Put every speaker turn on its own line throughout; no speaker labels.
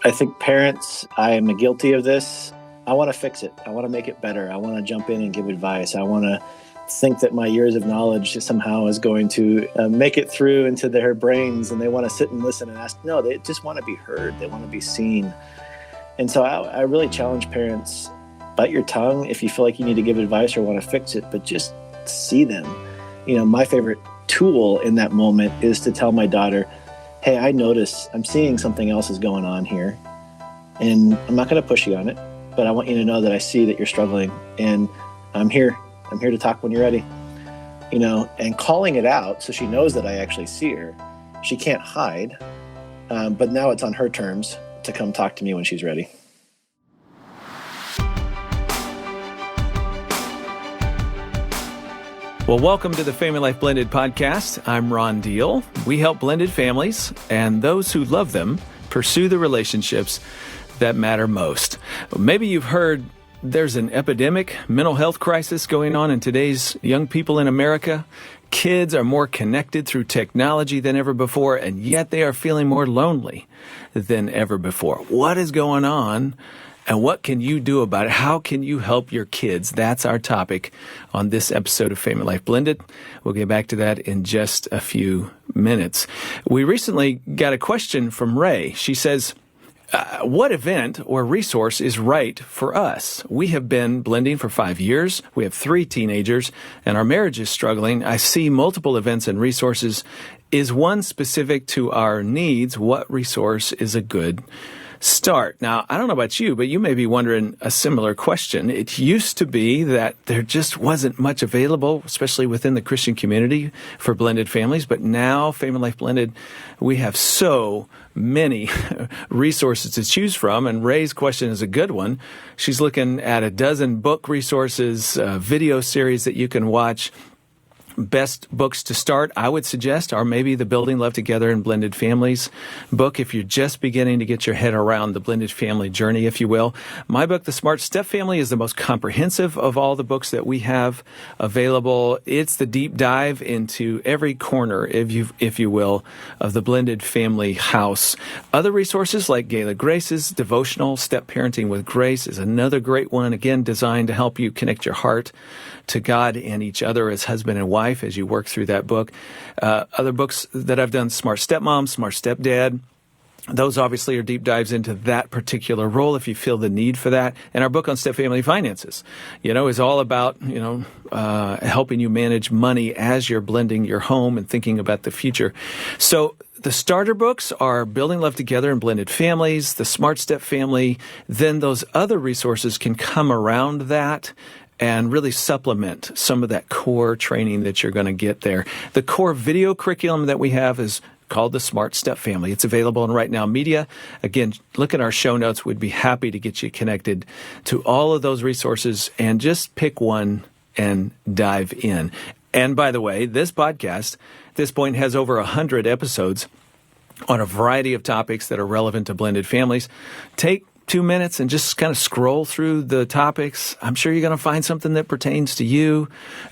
I think parents, I am guilty of this. I want to fix it. I want to make it better. I want to jump in and give advice. I want to think that my years of knowledge somehow is going to make it through into their brains, and they want to sit and listen and ask. No, they just want to be heard. They want to be seen. And so I really challenge parents, bite your tongue if you feel like you need to give advice or want to fix it, but just see them. You know, my favorite tool in that moment is to tell my daughter, hey, I notice I'm seeing something else is going on here, and I'm not going to push you on it, but I want you to know that I see that you're struggling, and I'm here. I'm here to talk when you're ready. You know, and calling it out so she knows that I actually see her. She can't hide, but now it's on her terms to come talk to me when she's ready.
Well, welcome to the Family Life Blended podcast. I'm Ron Deal. We help blended families and those who love them pursue the relationships that matter most. Maybe you've heard there's an epidemic mental health crisis going on in today's young people in America. Kids are more connected through technology than ever before, and yet they are feeling more lonely than ever before. What is going on? And what can you do about it? How can you help your kids? That's our topic on this episode of Family Life Blended. We'll get back to that in just a few minutes. We recently got a question from Ray. She says, what event or resource is right for us? We have been blending for 5 years. We have 3 teenagers, and our marriage is struggling. I see multiple events and resources. Is one specific to our needs? What resource is a good start? Now, I don't know about you, but you may be wondering a similar question. It used to be that there just wasn't much available, especially within the Christian community, for blended families. But now, Family Life Blended, we have so many resources to choose from. And Ray's question is a good one. She's looking at a dozen book resources, video series that you can watch. Best books to start, I would suggest, are maybe the Building Love Together and Blended Families book, if you're just beginning to get your head around the blended family journey, if you will. My book, The Smart Step Family, is the most comprehensive of all the books that we have available. It's the deep dive into every corner, if you will, of the blended family house. Other resources like Gayla Grace's devotional Step Parenting with Grace is another great one, again, designed to help you connect your heart to God and each other as husband and wife as you work through that book. Other books that I've done, Smart Stepmom, Smart Stepdad. Those obviously are deep dives into that particular role if you feel the need for that. And our book on step family finances, is all about, helping you manage money as you're blending your home and thinking about the future. So the starter books are Building Love Together and Blended Families, the Smart Step Family. Then those other resources can come around that and really supplement some of that core training that you're going to get there. The core video curriculum that we have is called the Smart Step Family. It's available on Right Now Media. Again, look at our show notes. We'd be happy to get you connected to all of those resources and just pick one and dive in. And by the way, this podcast at this point has over 100 episodes on a variety of topics that are relevant to blended families. Take 2 minutes and just kind of scroll through the topics. I'm sure you're going to find something that pertains to you,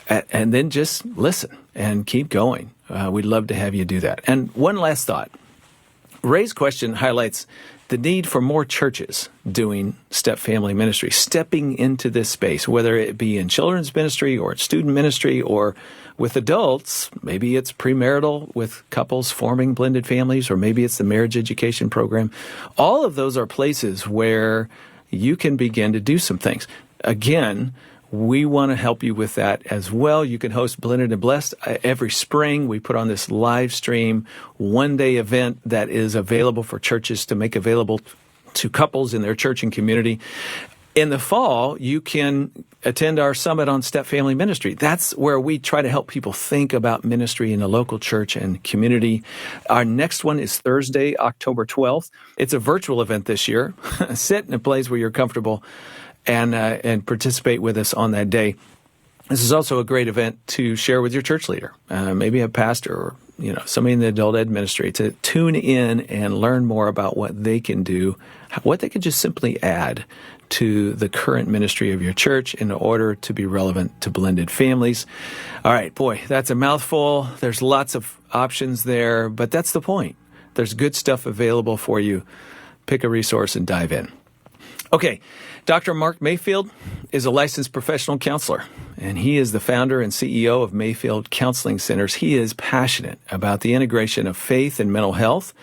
and then just listen and keep going. We'd love to have you do that. And one last thought. Ray's question highlights the need for more churches doing step family ministry, stepping into this space, whether it be in children's ministry or student ministry or with adults. Maybe it's premarital with couples forming blended families, or maybe it's the marriage education program. All of those are places where you can begin to do some things. Again, we want to help you with that as well. You can host Blended and Blessed every spring. We put on this live stream one-day event that is available for churches to make available to couples in their church and community. In the fall, you can attend our summit on step family ministry. That's where we try to help people think about ministry in a local church and community. Our next one is Thursday, October 12th. It's a virtual event this year. Sit in a place where you're comfortable and participate with us on that day. This is also a great event to share with your church leader, maybe a pastor or somebody in the adult ed ministry, to tune in and learn more about what they can do, what they can just simply add to the current ministry of your church in order to be relevant to blended families. All right, boy, that's a mouthful. There's lots of options there, but that's the point. There's good stuff available for you pick a resource and dive in. Okay, Dr. Mark Mayfield is a licensed professional counselor, and he is the founder and CEO of Mayfield Counseling Centers. He is passionate about the integration of faith and mental health,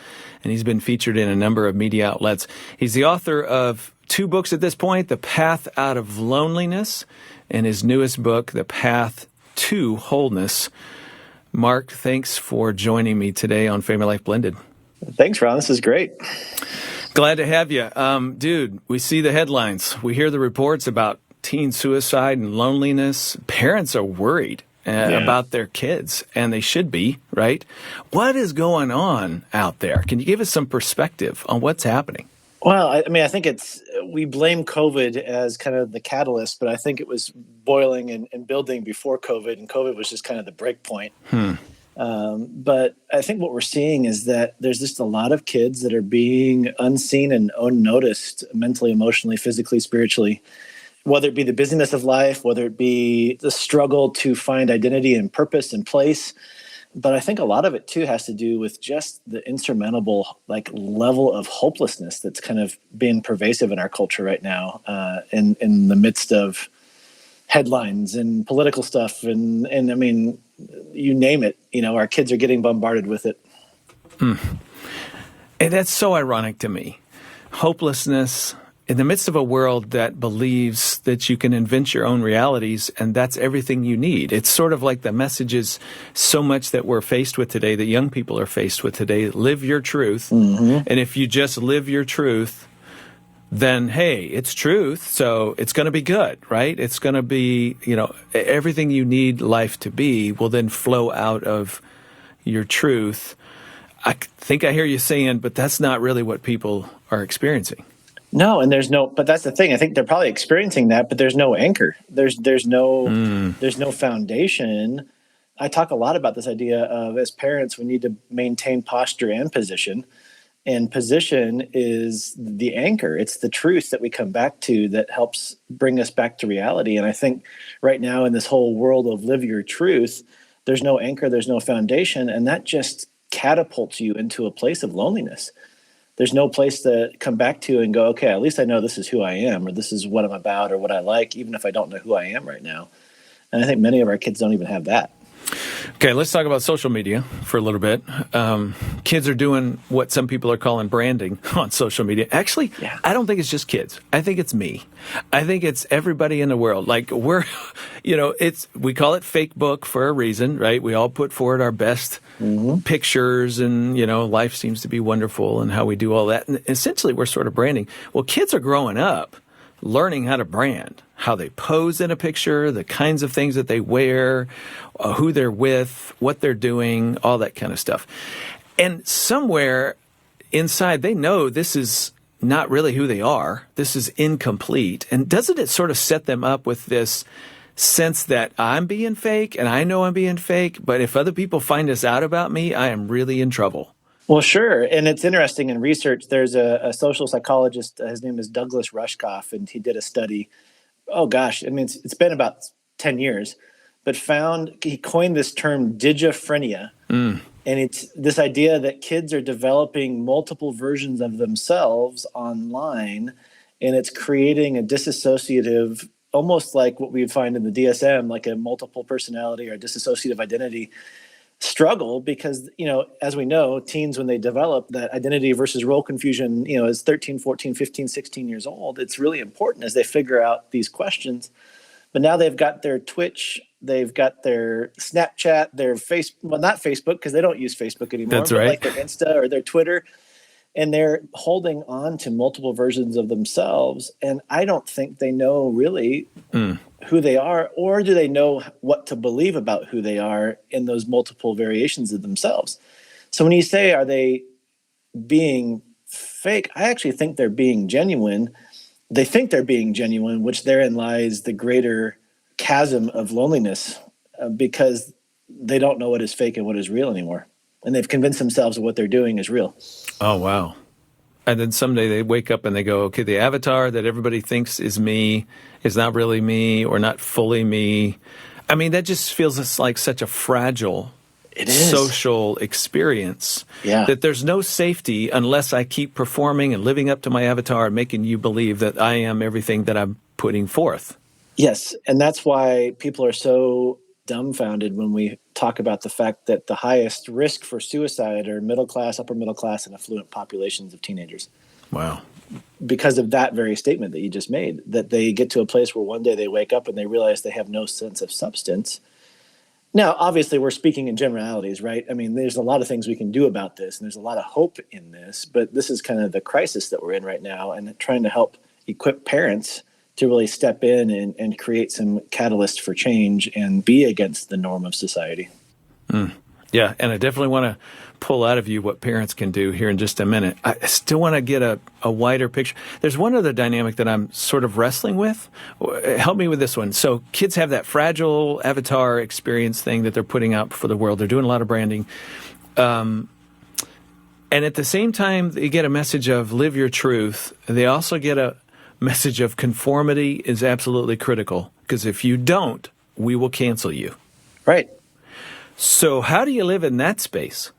and he's been featured in a number of media outlets. He's the author of 2 books at this point, The Path Out of Loneliness, and his newest book, The Path to Wholeness. Mark, thanks for joining me today on Family Life Blended.
Thanks, Ron. This is great.
Glad to have you. Dude, we see the headlines. We hear the reports about teen suicide and loneliness. Parents are worried about their kids, and they should be, right? What is going on out there? Can you give us some perspective on what's happening?
Well, I think we blame COVID as kind of the catalyst, but I think it was boiling and building before COVID, and COVID was just kind of the break point. But I think what we're seeing is that there's just a lot of kids that are being unseen and unnoticed mentally, emotionally, physically, spiritually, whether it be the busyness of life, whether it be the struggle to find identity and purpose and place. But I think a lot of it, too, has to do with just the insurmountable level of hopelessness that's kind of been pervasive in our culture right now, in the midst of headlines and political stuff. And I mean, you name it, our kids are getting bombarded with it.
And that's so ironic to me. Hopelessness in the midst of a world that believes that you can invent your own realities and that's everything you need. It's sort of like the messages so much that we're faced with today, that young people are faced with today. Live your truth. Mm-hmm. And if you just live your truth, then, hey, it's truth, so it's going to be good, right? It's going to be, everything you need life to be will then flow out of your truth. I think I hear you saying, but that's not really what people are experiencing.
No, and but that's the thing. I think they're probably experiencing that, but there's no anchor. There's no foundation. I talk a lot about this idea of, as parents, we need to maintain posture and position. And position is the anchor. It's the truth that we come back to that helps bring us back to reality. And I think right now in this whole world of live your truth, there's no anchor, there's no foundation, and that just catapults you into a place of loneliness. There's no place to come back to and go, okay, at least I know this is who I am, or this is what I'm about, or what I like, even if I don't know who I am right now. And I think many of our kids don't even have that.
Okay, let's talk about social media for a little bit. Kids are doing what some people are calling branding on social media. Actually, I don't think it's just kids. I think it's me. I think it's everybody in the world. Like we call it fake book for a reason, right? We all put forward our best pictures and, life seems to be wonderful and how we do all that. And essentially, we're sort of branding. Well, kids are growing up learning how to brand, how they pose in a picture, the kinds of things that they wear, who they're with, what they're doing, all that kind of stuff. And somewhere inside, they know this is not really who they are. This is incomplete. And doesn't it sort of set them up with this sense that I'm being fake and I know I'm being fake, but if other people find this out about me, I am really in trouble?
Well, sure. And it's interesting in research. There's a social psychologist. His name is Douglas Rushkoff, and he did a study. Oh, gosh. I mean, it's been about 10 years, but he coined this term digiphrenia. And it's this idea that kids are developing multiple versions of themselves online, and it's creating a disassociative, almost like what we would find in the DSM, like a multiple personality or dissociative identity struggle, because, as we know, teens, when they develop that identity versus role confusion, as 13, 14, 15, 16 years old, it's really important as they figure out these questions. But now they've got their Twitch, they've got their Snapchat, their not Facebook, because they don't use Facebook anymore.
That's right.
Like their Insta or their Twitter. And they're holding on to multiple versions of themselves. And I don't think they know really who they are, or do they know what to believe about who they are in those multiple variations of themselves. So when you say, are they being fake? I actually think they're being genuine. They think they're being genuine, which therein lies the greater chasm of loneliness, because they don't know what is fake and what is real anymore. And they've convinced themselves that what they're doing is real.
Oh, wow. And then someday they wake up and they go, okay, the avatar that everybody thinks is me is not really me or not fully me. I mean, that just feels like such a fragile
It is.
social experience.
Yeah.
That there's no safety unless I keep performing and living up to my avatar and making you believe that I am everything that I'm putting forth.
Yes. And that's why people are so dumbfounded when we talk about the fact that the highest risk for suicide are middle class, upper middle class, and affluent populations of teenagers.
Wow.
Because of that very statement that you just made, that they get to a place where one day they wake up and they realize they have no sense of substance. Now, obviously, we're speaking in generalities, right? I mean, there's a lot of things we can do about this, and there's a lot of hope in this, but this is kind of the crisis that we're in right now, and trying to help equip parents to really step in and create some catalyst for change and be against the norm of society.
Yeah, and I definitely want to pull out of you what parents can do here in just a minute. I still want to get a wider picture. There's one other dynamic that I'm sort of wrestling with. Help me with this one. So kids have that fragile avatar experience thing that they're putting out for the world. They're doing a lot of branding. And at the same time, they get a message of live your truth. They also get a message of conformity is absolutely critical, because if you don't, we will cancel you.
Right.
So how do you live in that space?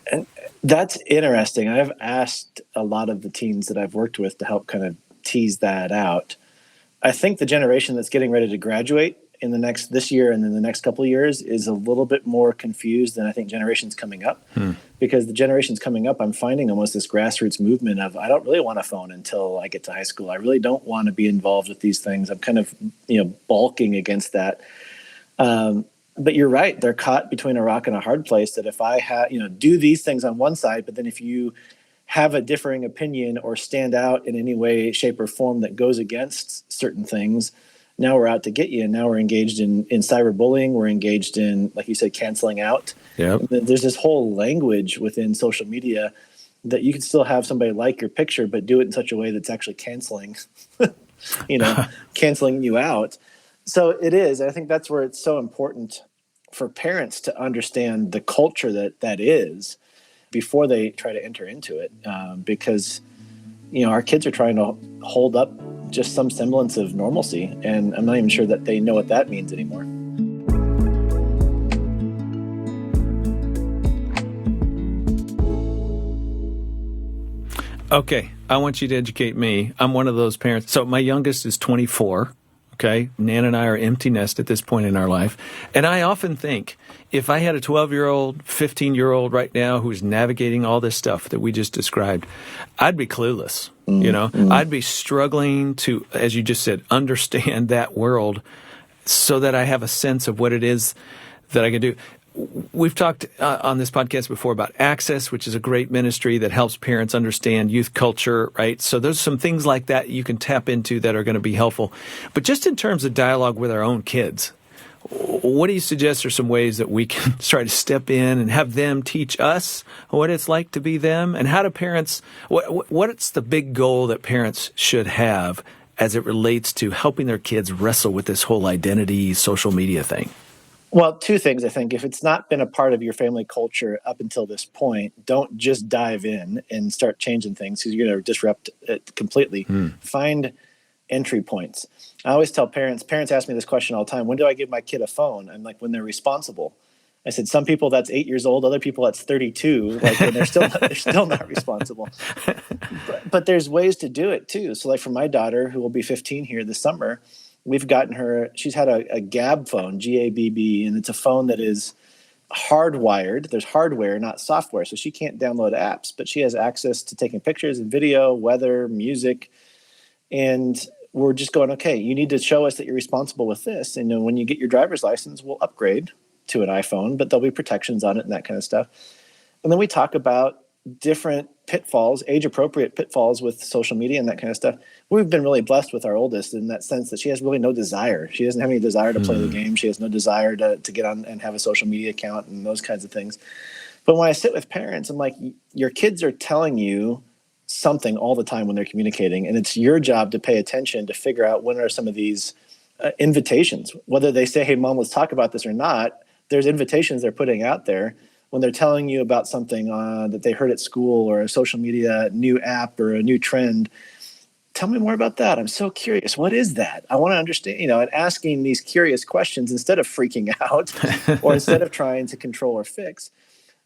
And that's interesting. I've asked a lot of the teens that I've worked with to help kind of tease that out. I think the generation that's getting ready to graduate in this year and in the next couple of years is a little bit more confused than I think generations coming up. Because the generations coming up, I'm finding almost this grassroots movement of, I don't really want a phone until I get to high school. I really don't want to be involved with these things. I'm kind of, balking against that. But you're right. They're caught between a rock and a hard place, that if I do these things on one side, but then if you have a differing opinion or stand out in any way, shape, or form that goes against certain things, now we're out to get you. And now we're engaged in cyberbullying. We're engaged in, like you said, canceling out.
Yep.
There's this whole language within social media that you can still have somebody like your picture, but do it in such a way that's actually canceling, canceling you out. So it is. I think that's where it's so important for parents to understand the culture that is before they try to enter into it, because our kids are trying to hold up just some semblance of normalcy, and I'm not even sure that they know what that means anymore.
Okay, I want you to educate me. I'm one of those parents. So my youngest is 24. Okay, Nan and I are empty nest at this point in our life. And I often think, if I had a 12-year-old, 15-year-old right now who's navigating all this stuff that we just described, I'd be clueless. I'd be struggling to, as you just said, understand that world so that I have a sense of what it is that I can do. We've talked on this podcast before about Access, which is a great ministry that helps parents understand youth culture, right? So there's some things like that you can tap into that are going to be helpful. But just in terms of dialogue with our own kids, what do you suggest are some ways that we can try to step in and have them teach us what it's like to be them? And how do parents, what's the big goal that parents should have as it relates to helping their kids wrestle with this whole identity, social media thing?
Well, two things, I think. If it's not been a part of your family culture up until this point, don't just dive in and start changing things, because you're going to disrupt it completely. Find entry points. I always tell parents ask me this question all the time: when do I give my kid a phone? I'm like, when they're responsible. I said, some people that's 8 years old, other people that's 32, like, and they're still not responsible. But there's ways to do it too. So like for my daughter, who will be 15 here this summer, we've gotten her, she's had a Gabb phone, Gabb, and it's a phone that is hardwired. There's hardware, not software. So she can't download apps, but she has access to taking pictures and video, weather, music. And we're just going, okay, you need to show us that you're responsible with this. And when you get your driver's license, we'll upgrade to an iPhone, but there'll be protections on it and that kind of stuff. And then we talk about different pitfalls, age-appropriate pitfalls with social media and that kind of stuff. We've been really blessed with our oldest in that sense that she has really no desire. She doesn't have any desire to play the game. She has no desire to get on and have a social media account and those kinds of things. But when I sit with parents, I'm like, your kids are telling you something all the time when they're communicating, and it's your job to pay attention to figure out when are some of these invitations. Whether they say, hey, Mom, let's talk about this or not, there's invitations they're putting out there when they're telling you about something that they heard at school or a social media new app or a new trend. tell me more about that. I'm so curious. What is that? I want to understand, and asking these curious questions instead of freaking out or instead of trying to control or fix.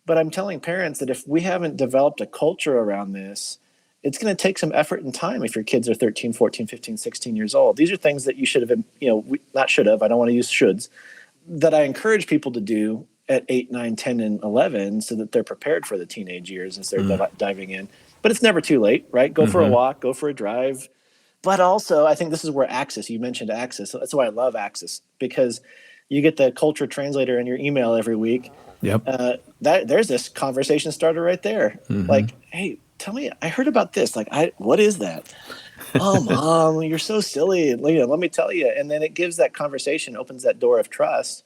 But I'm telling parents that if we haven't developed a culture around this, it's going to take some effort and time if your kids are 13, 14, 15, 16 years old. These are things that you should have, not should have, I don't want to use shoulds, that I encourage people to do at 8, 9, 10, and 11 so that they're prepared for the teenage years as they're diving in. But it's never too late, right? Go for a walk, go for a drive. But also, I think this is where Access, you mentioned Access. That's why I love Access, because you get the culture translator in your email every week.
Yep.
There's this conversation starter right there. Like, hey, tell me, I heard about this. Like, what is that? Oh, Mom, you're so silly. Let me tell you. And then it gives that conversation, opens that door of trust.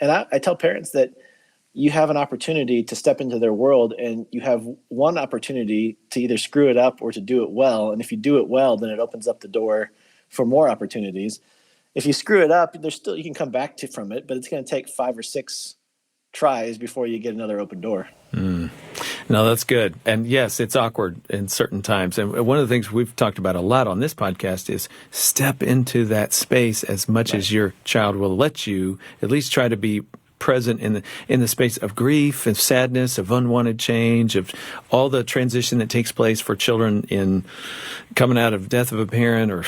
And I tell parents that you have an opportunity to step into their world, and you have one opportunity to either screw it up or to do it well. And if you do it well, then it opens up the door for more opportunities. If you screw it up, you can come back from it, but it's going to take 5 or 6 tries before you get another open door.
No, that's good. And yes, it's awkward in certain times. And one of the things we've talked about a lot on this podcast is step into that space as much as your child will let you. At least try to be present in the space of grief and sadness, of unwanted change, of all the transition that takes place for children in coming out of death of a parent or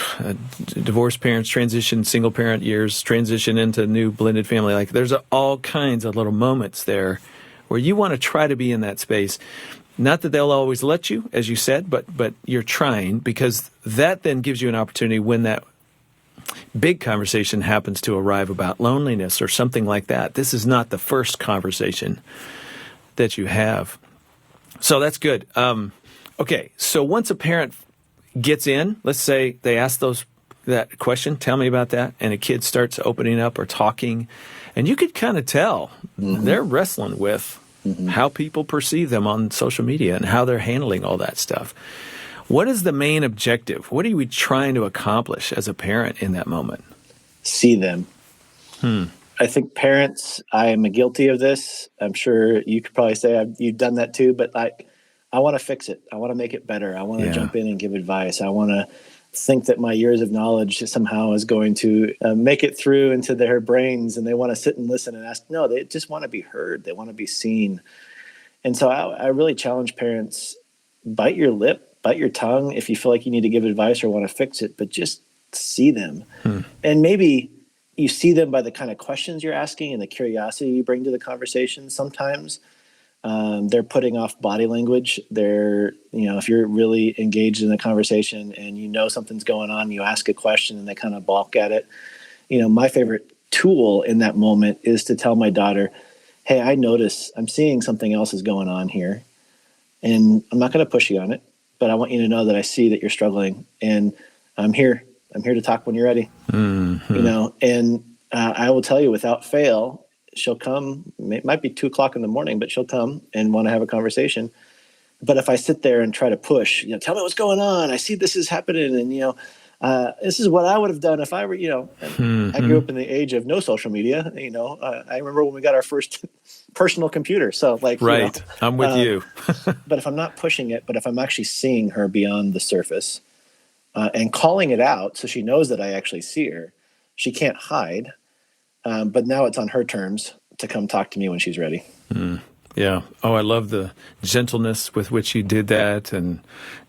divorced parents, transition, single parent years, transition into new blended family. Like there's all kinds of little moments there where you want to try to be in that space. Not that they'll always let you, as you said, but you're trying, because that then gives you an opportunity when that big conversation happens to arrive about loneliness or something like that. This is not the first conversation that you have. So that's good. Okay, so once a parent gets in, let's say they ask that question, tell me about that, and a kid starts opening up or talking, and you could kind of tell they're wrestling with how people perceive them on social media and how they're handling all that stuff. What is the main objective? What are we trying to accomplish as a parent in that moment?
See them. I think parents, I am guilty of this. I'm sure you could probably say you've done that too, but I want to fix it. I want to make it better. I want to jump in and give advice. I want to think that my years of knowledge somehow is going to make it through into their brains, and they want to sit and listen and ask. No, they just want to be heard. They want to be seen. And so I really challenge parents, bite your lip, bite your tongue if you feel like you need to give advice or want to fix it, but just see them. And maybe you see them by the kind of questions you're asking and the curiosity you bring to the conversation. Sometimes they're putting off body language. If you're really engaged in a conversation and something's going on, you ask a question and they kind of balk at it. My favorite tool in that moment is to tell my daughter, hey, I notice I'm seeing something else is going on here, and I'm not going to push you on it, but I want you to know that I see that you're struggling, and I'm here. I'm here to talk when you're ready. And I will tell you without fail, she'll come. It might be 2:00 in the morning, but she'll come and want to have a conversation. But if I sit there and try to push, tell me what's going on. I see this is happening, and this is what I would have done if I were, I grew up in the age of no social media. I remember when we got our first personal computer. So
right. I'm with you.
But if I'm not pushing it, but if I'm actually seeing her beyond the surface and calling it out, so she knows that I actually see her, she can't hide. But now it's on her terms to come talk to me when she's ready.
Yeah. Oh, I love the gentleness with which you did that, and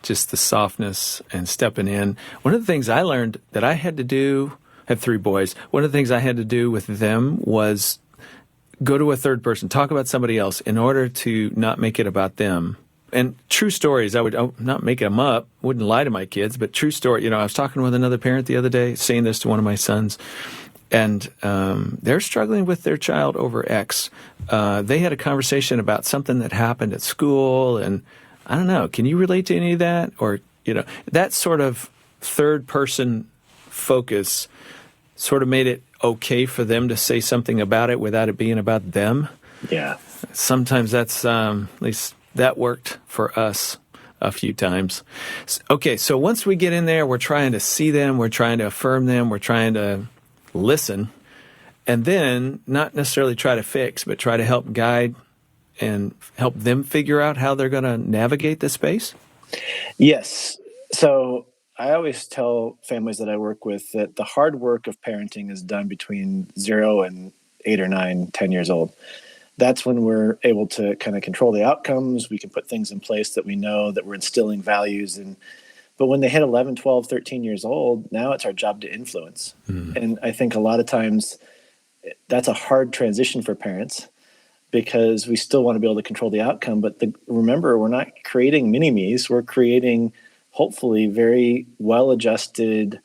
just the softness and stepping in. One of the things I learned that I had to do, I have 3 boys. One of the things I had to do with them was go to a third person, talk about somebody else in order to not make it about them. And true stories, I would not make them up, wouldn't lie to my kids, but true story. I was talking with another parent the other day, saying this to one of my sons, and they're struggling with their child over X. They had a conversation about something that happened at school, and I don't know, can you relate to any of that? Or, that sort of third person focus sort of made it okay for them to say something about it without it being about them.
Yeah.
Sometimes that's, at least that worked for us a few times. Okay, so once we get in there, we're trying to see them, we're trying to affirm them, we're trying to listen, and then not necessarily try to fix, but try to help guide and help them figure out how they're going to navigate this space?
Yes. So I always tell families that I work with that the hard work of parenting is done between 0 and 8 or 9, 10 years old. That's when we're able to kind of control the outcomes. We can put things in place that we know that we're instilling values in. But when they hit 11, 12, 13 years old, now it's our job to influence. And I think a lot of times that's a hard transition for parents because we still want to be able to control the outcome. But remember, we're not creating mini-me's. We're creating, hopefully, very well-adjusted,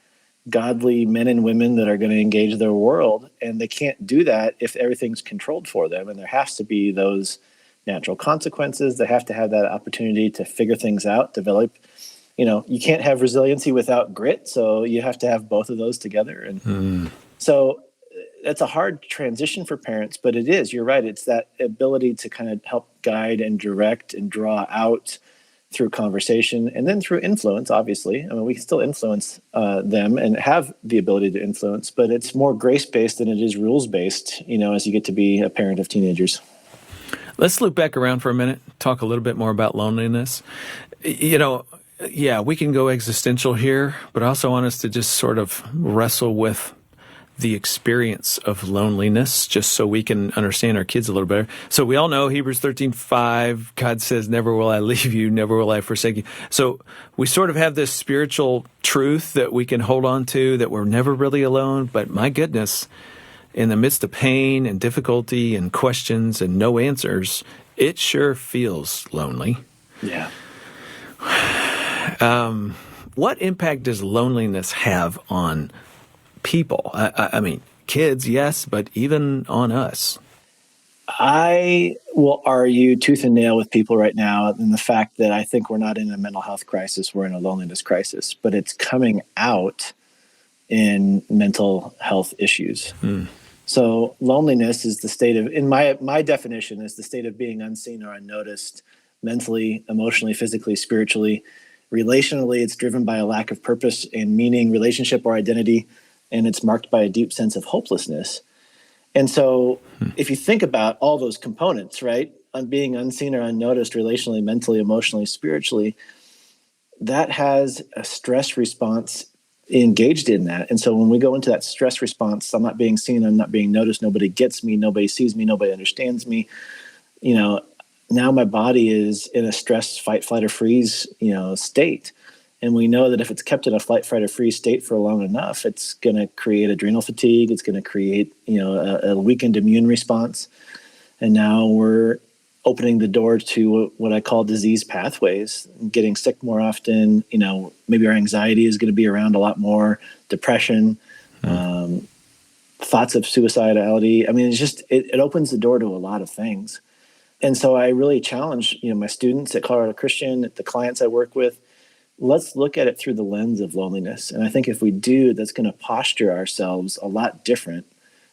godly men and women that are going to engage their world. And they can't do that if everything's controlled for them. And there has to be those natural consequences. They have to have that opportunity to figure things out, develop. You can't have resiliency without grit. So you have to have both of those together. And so that's a hard transition for parents, but it is, you're right. It's that ability to kind of help guide and direct and draw out through conversation and then through influence, obviously. I mean, we can still influence them and have the ability to influence, but it's more grace-based than it is rules-based, as you get to be a parent of teenagers.
Let's loop back around for a minute, talk a little bit more about loneliness. Yeah, we can go existential here, but I also want us to just sort of wrestle with the experience of loneliness, just so we can understand our kids a little better. So we all know Hebrews 13:5, God says, never will I leave you, never will I forsake you. So we sort of have this spiritual truth that we can hold on to, that we're never really alone. But my goodness, in the midst of pain and difficulty and questions and no answers, it sure feels lonely.
Yeah.
What impact does loneliness have on people? I mean, kids, yes, but even on us.
I will argue tooth and nail with people right now in the fact that I think we're not in a mental health crisis, we're in a loneliness crisis, but it's coming out in mental health issues. So loneliness is the state of, in my definition, is the state of being unseen or unnoticed mentally, emotionally, physically, spiritually. Relationally, it's driven by a lack of purpose and meaning, relationship or identity, and it's marked by a deep sense of hopelessness. And so if you think about all those components, right, on being unseen or unnoticed relationally, mentally, emotionally, spiritually, that has a stress response engaged in that. And so when we go into that stress response, I'm not being seen, I'm not being noticed, nobody gets me, nobody sees me, nobody understands me, now my body is in a stress, fight, flight, or freeze, state. And we know that if it's kept in a flight, fight, or freeze state for long enough, it's going to create adrenal fatigue. It's going to create, a weakened immune response. And now we're opening the door to what I call disease pathways, getting sick more often. Maybe our anxiety is going to be around a lot more, depression, thoughts of suicidality. I mean, it's just, it opens the door to a lot of things. And so I really challenge, my students at Colorado Christian, the clients I work with, let's look at it through the lens of loneliness. And I think if we do, that's going to posture ourselves a lot different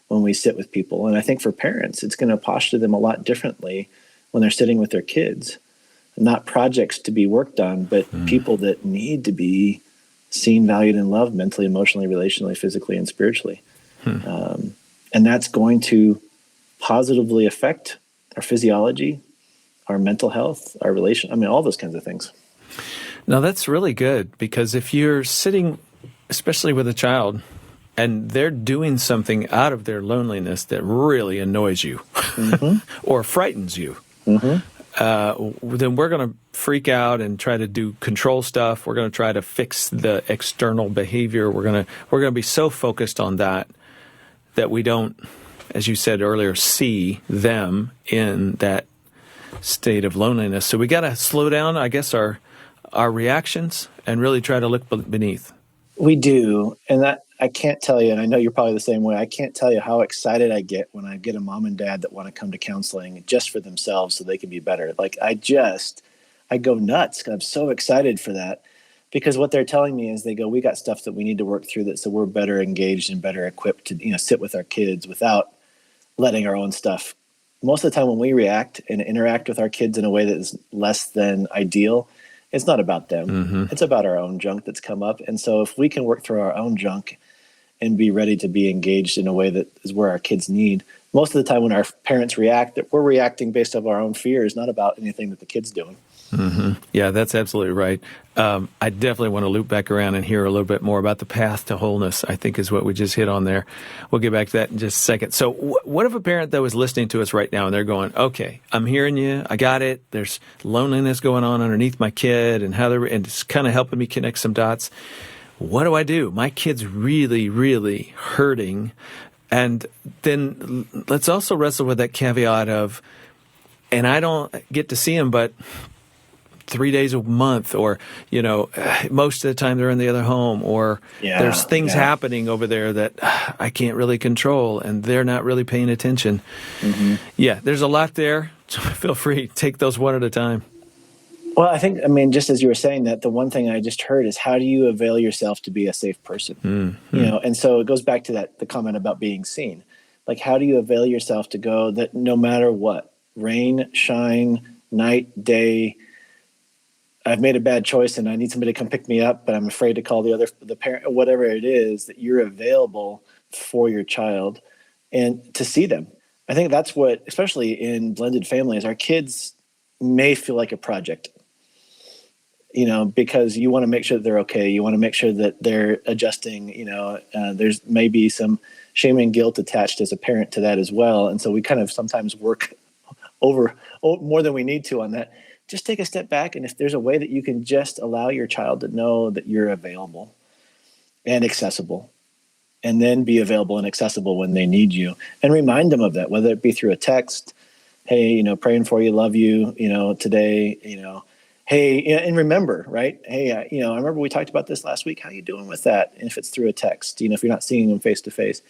when we sit with people. And I think for parents, it's going to posture them a lot differently when they're sitting with their kids. Not projects to be worked on, but people that need to be seen, valued, and loved mentally, emotionally, relationally, physically, and spiritually. And that's going to positively affect our physiology, our mental health, our all those kinds of things.
Now, that's really good, because if you're sitting, especially with a child, and they're doing something out of their loneliness that really annoys you or frightens you, then we're going to freak out and try to do control stuff. We're going to try to fix the external behavior. We're going to be so focused on that we don't, as you said earlier, see them in that state of loneliness. So we got to slow down, I guess, our reactions and really try to look beneath.
We do. And that, I can't tell you, and I know you're probably the same way, I can't tell you how excited I get when I get a mom and dad that want to come to counseling just for themselves so they can be better. Like I go nuts. I'm so excited for that, because what they're telling me is they go, we got stuff that we need to work through that, so we're better engaged and better equipped to, sit with our kids without letting our own stuff. Most of the time when we react and interact with our kids in a way that is less than ideal, it's not about them. It's about our own junk that's come up. And so if we can work through our own junk and be ready to be engaged in a way that is where our kids need, most of the time when our parents react, that we're reacting based on our own fears, not about anything that the kid's doing.
Yeah, that's absolutely right. I definitely want to loop back around and hear a little bit more about the path to wholeness, I think is what we just hit on there. We'll get back to that in just a second. So what if a parent, though, is listening to us right now and they're going, okay, I'm hearing you. I got it. There's loneliness going on underneath my kid and and it's kind of helping me connect some dots. What do I do? My kid's really, really hurting. And then let's also wrestle with that caveat of, and I don't get to see him, but 3 days a month, or, most of the time they're in the other home, or there's things happening over there that I can't really control and they're not really paying attention. Yeah, there's a lot there. Feel free, take those one at a time.
Well, I think, just as you were saying that, the one thing I just heard is, how do you avail yourself to be a safe person? And so it goes back to the comment about being seen. Like, how do you avail yourself to go that no matter what, rain, shine, night, day, I've made a bad choice and I need somebody to come pick me up, but I'm afraid to call the parent, whatever it is, that you're available for your child and to see them. I think that's what, especially in blended families, our kids may feel like a project, because you want to make sure that they're okay. You want to make sure that they're adjusting, there's maybe some shame and guilt attached as a parent to that as well. And so we kind of sometimes work over more than we need to on that. Just take a step back, and if there's a way that you can just allow your child to know that you're available and accessible, and then be available and accessible when they need you, and remind them of that, whether it be through a text, hey, praying for you, love you, today, hey, and remember, right? Hey, I remember we talked about this last week. How you doing with that? And if it's through a text, if you're not seeing them face to face,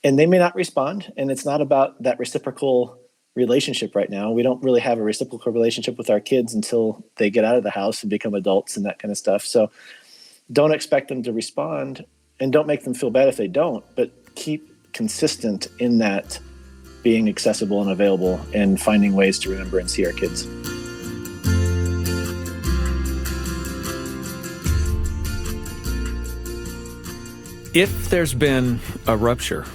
and they may not respond, and it's not about that reciprocal relationship right now. We don't really have a reciprocal relationship with our kids until they get out of the house and become adults and that kind of stuff. So don't expect them to respond, and don't make them feel bad if they don't, but keep consistent in that being accessible and available and finding ways to remember and see our kids.
If there's been a rupture,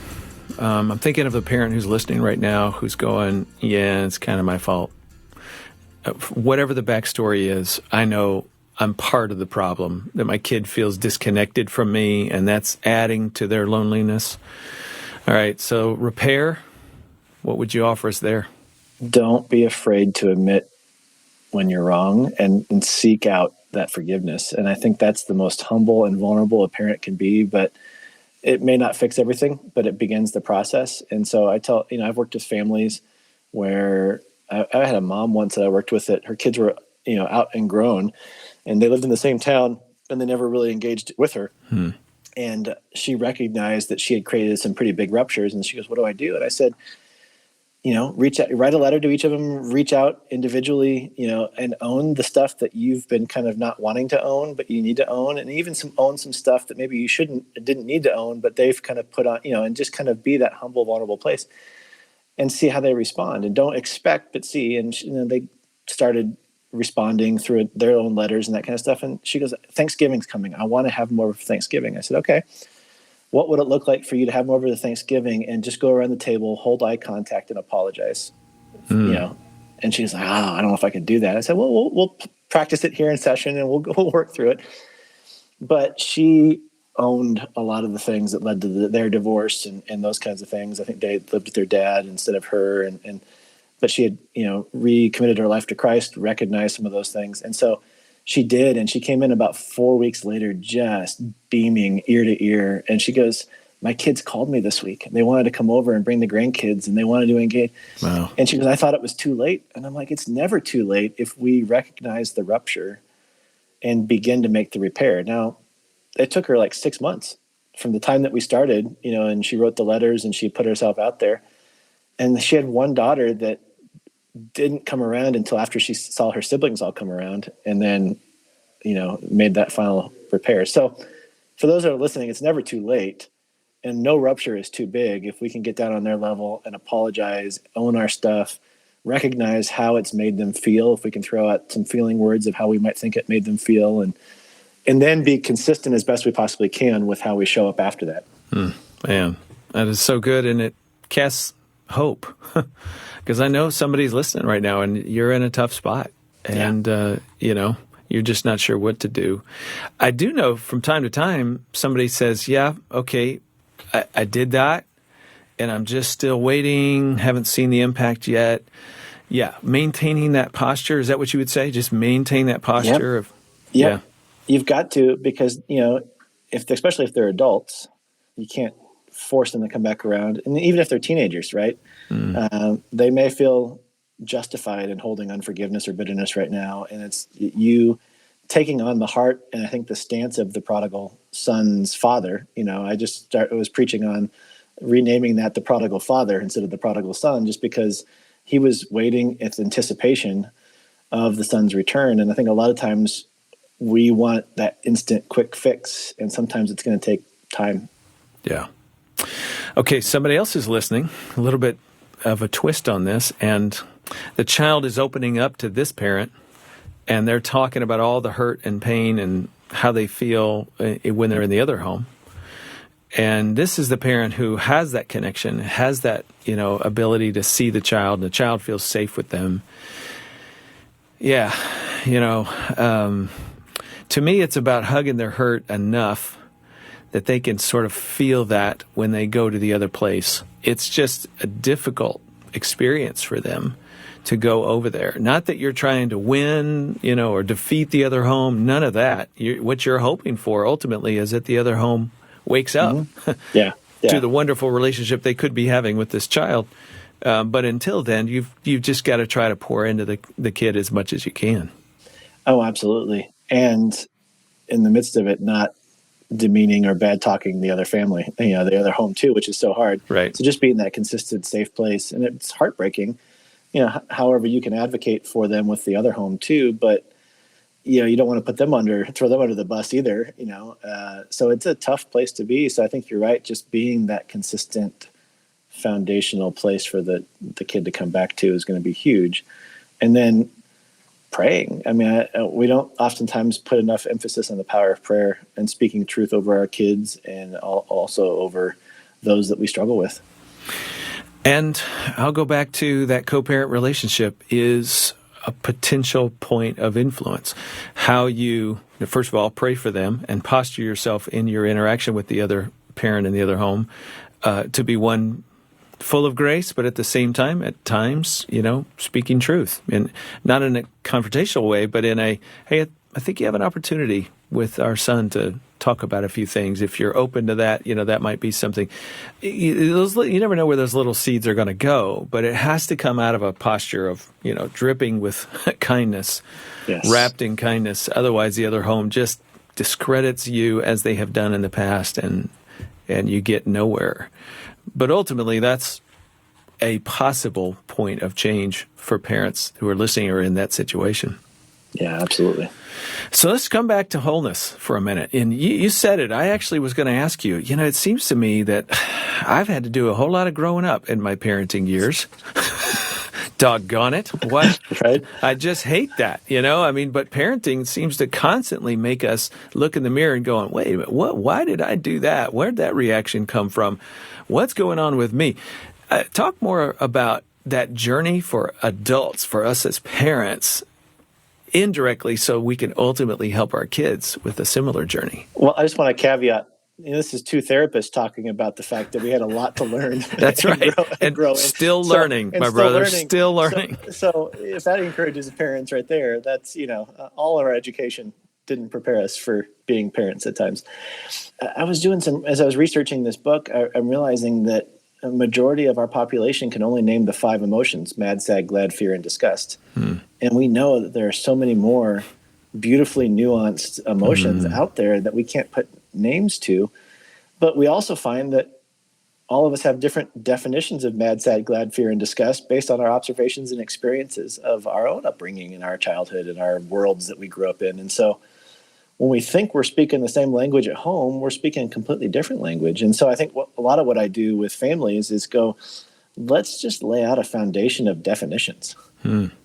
I'm thinking of a parent who's listening right now who's going, yeah, it's kind of my fault. Whatever the backstory is, I know I'm part of the problem, that my kid feels disconnected from me, and that's adding to their loneliness. All right, so repair, what would you offer us there?
Don't be afraid to admit when you're wrong and seek out that forgiveness. And I think that's the most humble and vulnerable a parent can be, but it may not fix everything, but it begins the process. And so I've worked with families where I had a mom once that I worked with that her kids were, out and grown, and they lived in the same town, and they never really engaged with her. And she recognized that she had created some pretty big ruptures. And she goes, what do I do? And I said, reach out, write a letter to each of them, reach out individually, and own the stuff that you've been kind of not wanting to own, but you need to own, and even own some stuff that maybe you didn't need to own, but they've kind of put on, and just kind of be that humble, vulnerable place and see how they respond, and don't expect, but see. And they started responding through their own letters and that kind of stuff. And she goes, Thanksgiving's coming. I want to have more for Thanksgiving. I said, okay. What would it look like for you to have them over to Thanksgiving and just go around the table, hold eye contact, and apologize? And she's like, I don't know if I can do that. I said, well, we'll practice it here in session, and we'll work through it. But she owned a lot of the things that led to their divorce and those kinds of things. I think they lived with their dad instead of her. But she had, recommitted her life to Christ, recognized some of those things. And so she did, and she came in about 4 weeks later just beaming ear to ear. And she goes, my kids called me this week. They wanted to come over and bring the grandkids, and they wanted to engage.
Wow.
And she goes, I thought it was too late. And I'm like, it's never too late if we recognize the rupture and begin to make the repair. Now, it took her like 6 months from the time that we started, and she wrote the letters and she put herself out there. And she had one daughter that didn't come around until after she saw her siblings all come around, and then, made that final repair. So for those that are listening, it's never too late, and no rupture is too big if we can get down on their level and apologize, own our stuff, recognize how it's made them feel. If we can throw out some feeling words of how we might think it made them feel, and then be consistent as best we possibly can with how we show up after that.
Man, that is so good. And it casts hope, because I know somebody's listening right now and you're in a tough spot. and, you're just not sure what to do. I do know from time to time, somebody says, yeah, okay, I did that, and I'm just still waiting, haven't seen the impact yet. Yeah, maintaining that posture, is that what you would say? Just maintain that posture of,
yeah. You've got to, because, especially if they're adults, you can't force them to come back around. And even if they're teenagers, right? They may feel justified in holding unforgiveness or bitterness right now. And it's you taking on the heart, and I think the stance of the prodigal son's father. I was preaching on renaming that the prodigal father instead of the prodigal son, just because he was waiting with anticipation of the son's return. And I think a lot of times we want that instant quick fix, and sometimes it's going to take time.
Yeah. Okay, somebody else is listening, a little bit of a twist on this, and the child is opening up to this parent, and they're talking about all the hurt and pain and how they feel when they're in the other home. And this is the parent who has that connection, has that, ability to see the child, and the child feels safe with them. Yeah, to me, it's about hugging their hurt enough that they can sort of feel that when they go to the other place. It's just a difficult experience for them to go over there. Not that you're trying to win, or defeat the other home. None of that. What you're hoping for ultimately is that the other home wakes up to the wonderful relationship they could be having with this child. But until then, you've just got to try to pour into the kid as much as you can.
Oh, absolutely. And in the midst of it, not demeaning or bad talking the other family, the other home too, which is so hard.
Right.
So just being that consistent, safe place. And it's heartbreaking, however you can advocate for them with the other home too, but you don't want to throw them under the bus either, so it's a tough place to be. So I think you're right. Just being that consistent foundational place for the kid to come back to is going to be huge. And then praying. I mean, we don't oftentimes put enough emphasis on the power of prayer and speaking truth over our kids, and also over those that we struggle with.
And I'll go back to that co-parent relationship is a potential point of influence. How you, first of all, pray for them and posture yourself in your interaction with the other parent in the other home to be one full of grace, but at the same time, at times, speaking truth. And not in a confrontational way, but in hey, I think you have an opportunity with our son to talk about a few things. If you're open to that, that might be something. You never know where those little seeds are going to go, but it has to come out of a posture of, dripping with kindness, wrapped in kindness. Otherwise, the other home just discredits you as they have done in the past, and you get nowhere. But ultimately, that's a possible point of change for parents who are listening or in that situation.
Yeah, absolutely.
So let's come back to wholeness for a minute. And you said it. I actually was going to ask you, it seems to me that I've had to do a whole lot of growing up in my parenting years. Doggone it. What?
Right?
I just hate that, but parenting seems to constantly make us look in the mirror and going, wait a minute, why did I do that? Where'd that reaction come from? What's going on with me? Talk more about that journey for adults, for us as parents, indirectly, so we can ultimately help our kids with a similar journey.
Well, I just want to caveat, this is two therapists talking about the fact that we had a lot to learn.
That's right. And grow still learning, my brother, still learning.
So if that encourages parents right there, that's, all of our education didn't prepare us for being parents at times. I was doing as I was researching this book, I'm realizing that a majority of our population can only name the 5 emotions: mad, sad, glad, fear, and disgust. And we know that there are so many more beautifully nuanced emotions out there that we can't put names to. But we also find that all of us have different definitions of mad, sad, glad, fear, and disgust based on our observations and experiences of our own upbringing in our childhood and our worlds that we grew up in. And so when we think we're speaking the same language at home, we're speaking a completely different language. And so I think a lot of what I do with families is let's just lay out a foundation of definitions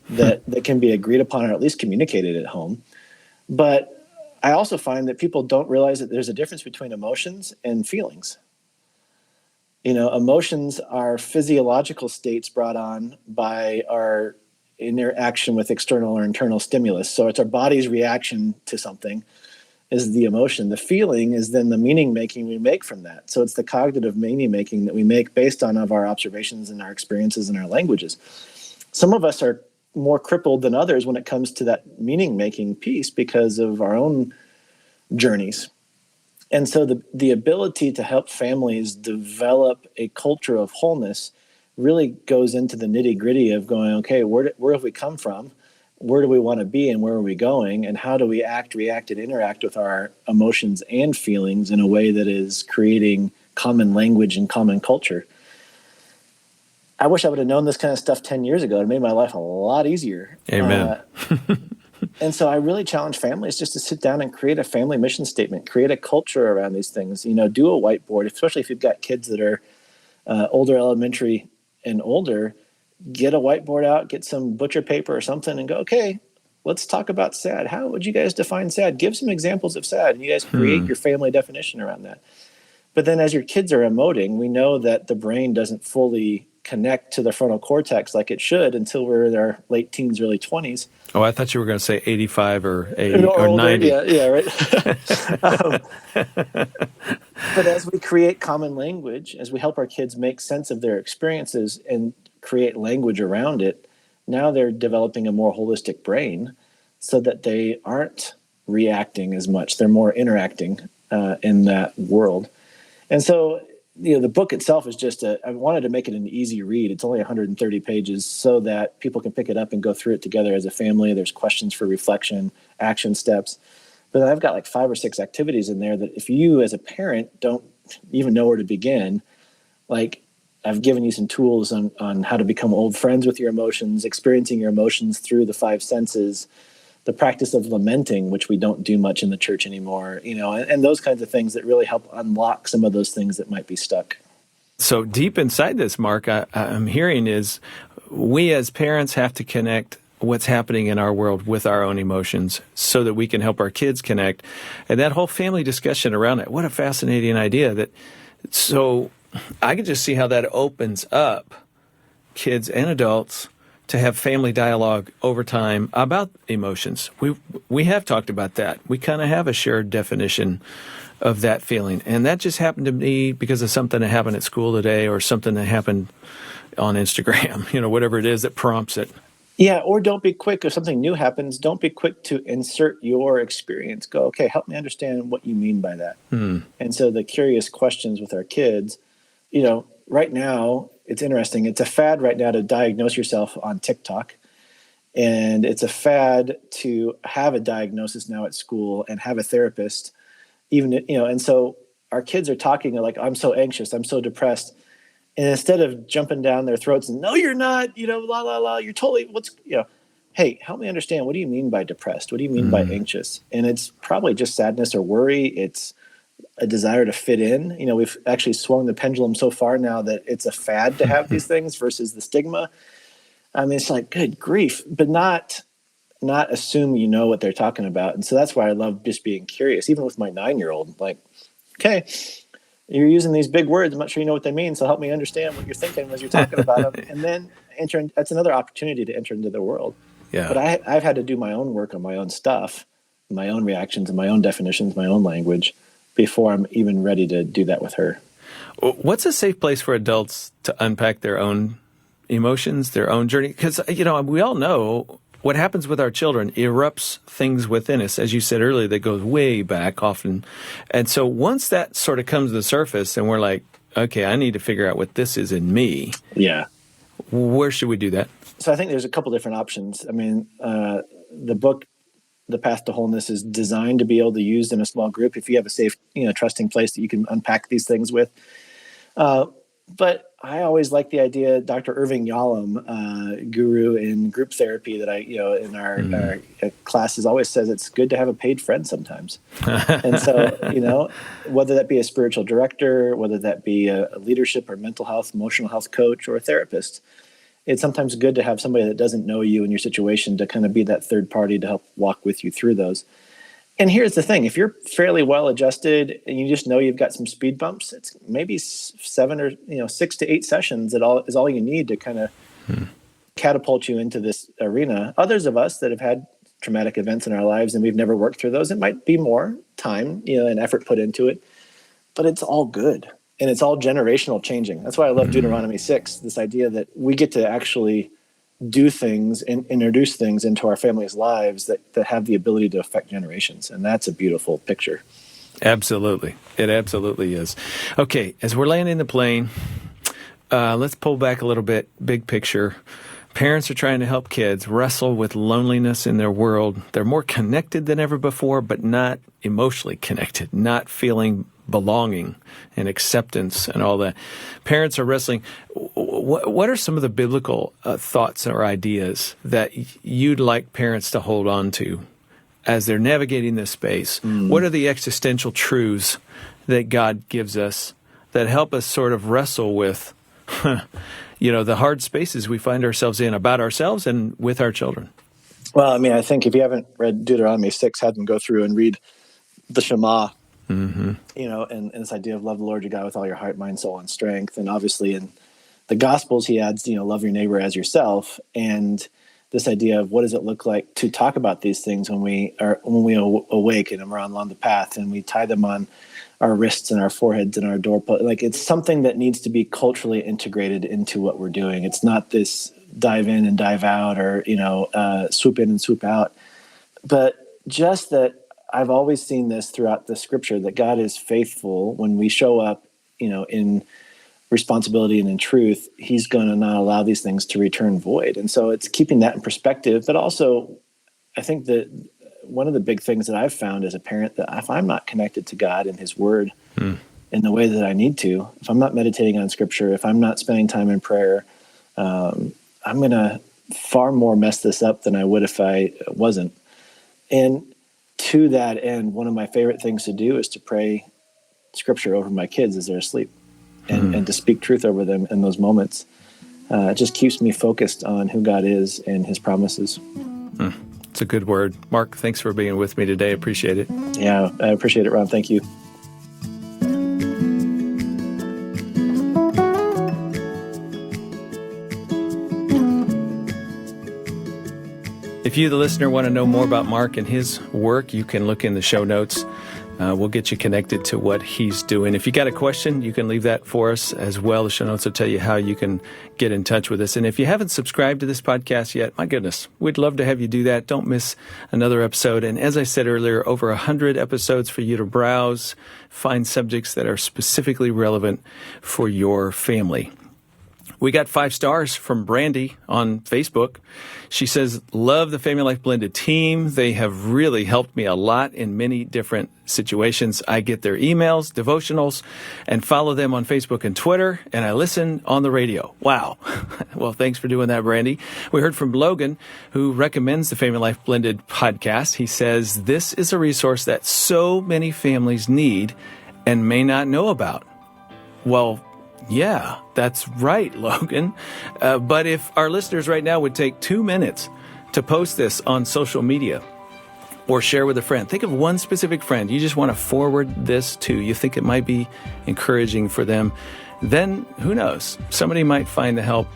that can be agreed upon or at least communicated at home. But I also find that people don't realize that there's a difference between emotions and feelings. Emotions are physiological states brought on by our interaction with external or internal stimulus. So it's our body's reaction to something is the emotion. The feeling is then the meaning making we make from that. So it's the cognitive meaning making that we make based on of our observations and our experiences and our languages. Some of us are more crippled than others when it comes to that meaning making piece because of our own journeys. And so the ability to help families develop a culture of wholeness really goes into the nitty gritty of going, okay, where have we come from? Where do we want to be and where are we going? And how do we act, react, and interact with our emotions and feelings in a way that is creating common language and common culture? I wish I would have known this kind of stuff 10 years ago. It made my life a lot easier.
Amen.
And so I really challenge families just to sit down and create a family mission statement, create a culture around these things, do a whiteboard, especially if you've got kids that are older, elementary and older. Get a whiteboard out, get some butcher paper or something and go, okay, let's talk about sad. How would you guys define sad? Give some examples of sad and you guys create your family definition around that. But then as your kids are emoting, we know that the brain doesn't fully connect to the frontal cortex like it should until we're in our late teens, early 20s.
Oh, I thought you were going to say 85 or 80 or
older,
90.
Yeah, right. But as we create common language, as we help our kids make sense of their experiences and create language around it, now they're developing a more holistic brain so that they aren't reacting as much. They're more interacting in that world. And so, the book itself is just I wanted to make it an easy read. It's only 130 pages so that people can pick it up and go through it together as a family. There's questions for reflection, action steps. But I've got like 5 or 6 activities in there that if you as a parent don't even know where to begin, like I've given you some tools on how to become old friends with your emotions, experiencing your emotions through the 5 senses, the practice of lamenting, which we don't do much in the church anymore, and those kinds of things that really help unlock some of those things that might be stuck.
So deep inside this, Mark, I'm hearing is we as parents have to connect what's happening in our world with our own emotions so that we can help our kids connect. And that whole family discussion around it, what a fascinating idea. So I can just see how that opens up kids and adults to have family dialogue over time about emotions. We have talked about that. We kind of have a shared definition of that feeling. And that just happened to me because of something that happened at school today or something that happened on Instagram, whatever it is that prompts it.
Yeah, or don't be quick if something new happens. Don't be quick to insert your experience. Go, okay, help me understand what you mean by that. And so the curious questions with our kids, right now, it's interesting. It's a fad right now to diagnose yourself on TikTok. And it's a fad to have a diagnosis now at school and have a therapist, and so our kids are talking like, I'm so anxious, I'm so depressed. And instead of jumping down their throats and, no, you're not, la, la, la, you're totally, hey, help me understand. What do you mean by depressed? What do you mean by anxious? And it's probably just sadness or worry. It's a desire to fit in. We've actually swung the pendulum so far now that it's a fad to have these things versus the stigma. I mean, it's like, good grief, but not assume what they're talking about. And so that's why I love just being curious, even with my 9-year-old, like, okay, you're using these big words. I'm not sure you know what they mean. So help me understand what you're thinking as you're talking about them. And then that's another opportunity to enter into the world.
Yeah.
But I've had to do my own work on my own stuff, my own reactions and my own definitions, my own language before I'm even ready to do that with her.
What's a safe place for adults to unpack their own emotions, their own journey? Because, we all know what happens with our children erupts things within us, as you said earlier, that goes way back often. And so once that sort of comes to the surface and we're like, okay, I need to figure out what this is in me.
Yeah.
Where should we do that?
So I think there's a couple different options. I mean, the book, The Path to Wholeness, is designed to be able to use in a small group if you have a safe, trusting place that you can unpack these things with. But I always like the idea, Dr. Irving Yalom, guru in group therapy that in our classes always says it's good to have a paid friend sometimes. And so, whether that be a spiritual director, whether that be a leadership or mental health, emotional health coach or a therapist, it's sometimes good to have somebody that doesn't know you and your situation to kind of be that third party to help walk with you through those. And here's the thing, if you're fairly well adjusted and you just know you've got some speed bumps, it's maybe 7 or 6 to 8 sessions is all you need to kind of catapult you into this arena. Others of us that have had traumatic events in our lives and we've never worked through those, it might be more time, and effort put into it, but it's all good. And it's all generational changing. That's why I love Deuteronomy 6, this idea that we get to actually do things and introduce things into our families' lives that have the ability to affect generations. And that's a beautiful picture.
Absolutely. It absolutely is. Okay, as we're landing the plane, let's pull back a little bit, big picture. Parents are trying to help kids wrestle with loneliness in their world. They're more connected than ever before, but not emotionally connected, not feeling belonging and acceptance and all that. Parents are wrestling. What are some of the biblical thoughts or ideas that you'd like parents to hold on to as they're navigating this space? What are the existential truths that God gives us that help us sort of wrestle with the hard spaces we find ourselves in about ourselves and with our children?
Well, I mean, I think if you haven't read Deuteronomy 6, have them go through and read the Shema, and this idea of love the Lord your God with all your heart, mind, soul, and strength. And obviously in the Gospels, he adds, love your neighbor as yourself. And this idea of what does it look like to talk about these things when we awake and we're along the path and we tie them on our wrists and our foreheads and our doorpost. Like, it's something that needs to be culturally integrated into what we're doing. It's not this dive in and dive out or, swoop in and swoop out. But just that I've always seen this throughout the scripture, that God is faithful when we show up, in responsibility and in truth. He's going to not allow these things to return void. And so it's keeping that in perspective. But also, I think that one of the big things that I've found as a parent, that if I'm not connected to God and his word in the way that I need to, if I'm not meditating on scripture, if I'm not spending time in prayer, I'm going to far more mess this up than I would if I wasn't. And to that end, one of my favorite things to do is to pray scripture over my kids as they're asleep and to speak truth over them in those moments. It just keeps me focused on who God is and his promises.
It's a good word. Mark, thanks for being with me today. Appreciate it.
Yeah, I appreciate it, Ron. Thank you.
If you, the listener, want to know more about Mark and his work, you can look in the show notes. We'll get you connected to what he's doing. If you got a question, you can leave that for us as well. The show notes will tell you how you can get in touch with us. And if you haven't subscribed to this podcast yet, my goodness, we'd love to have you do that. Don't miss another episode. And as I said earlier, over 100 episodes for you to browse, find subjects that are specifically relevant for your family. We got 5 stars from Brandy on Facebook. She says, love the FamilyLife Blended team. They have really helped me a lot in many different situations. I get their emails, devotionals, and follow them on Facebook and Twitter, and I listen on the radio. Wow. Well, thanks for doing that, Brandy. We heard from Logan, who recommends the FamilyLife Blended podcast. He says, this is a resource that so many families need and may not know about. Well, yeah, that's right, Logan. But if our listeners right now would take 2 minutes to post this on social media or share with a friend, think of one specific friend you just want to forward this to. You think it might be encouraging for them. Then, who knows? Somebody might find the help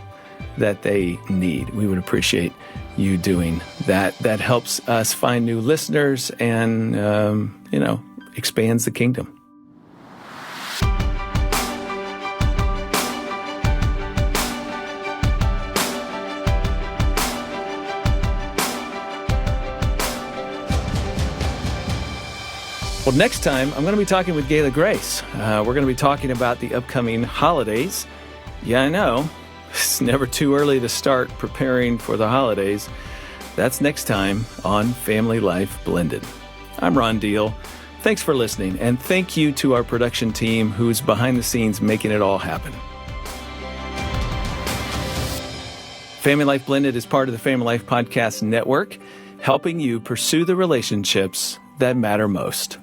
that they need. We would appreciate you doing that. That helps us find new listeners and, expands the kingdom. Well, next time, I'm going to be talking with Gayla Grace. We're going to be talking about the upcoming holidays. Yeah, I know. It's never too early to start preparing for the holidays. That's next time on FamilyLife Blended. I'm Ron Deal. Thanks for listening, and thank you to our production team who's behind the scenes making it all happen. FamilyLife Blended is part of the FamilyLife Podcast Network, helping you pursue the relationships that matter most.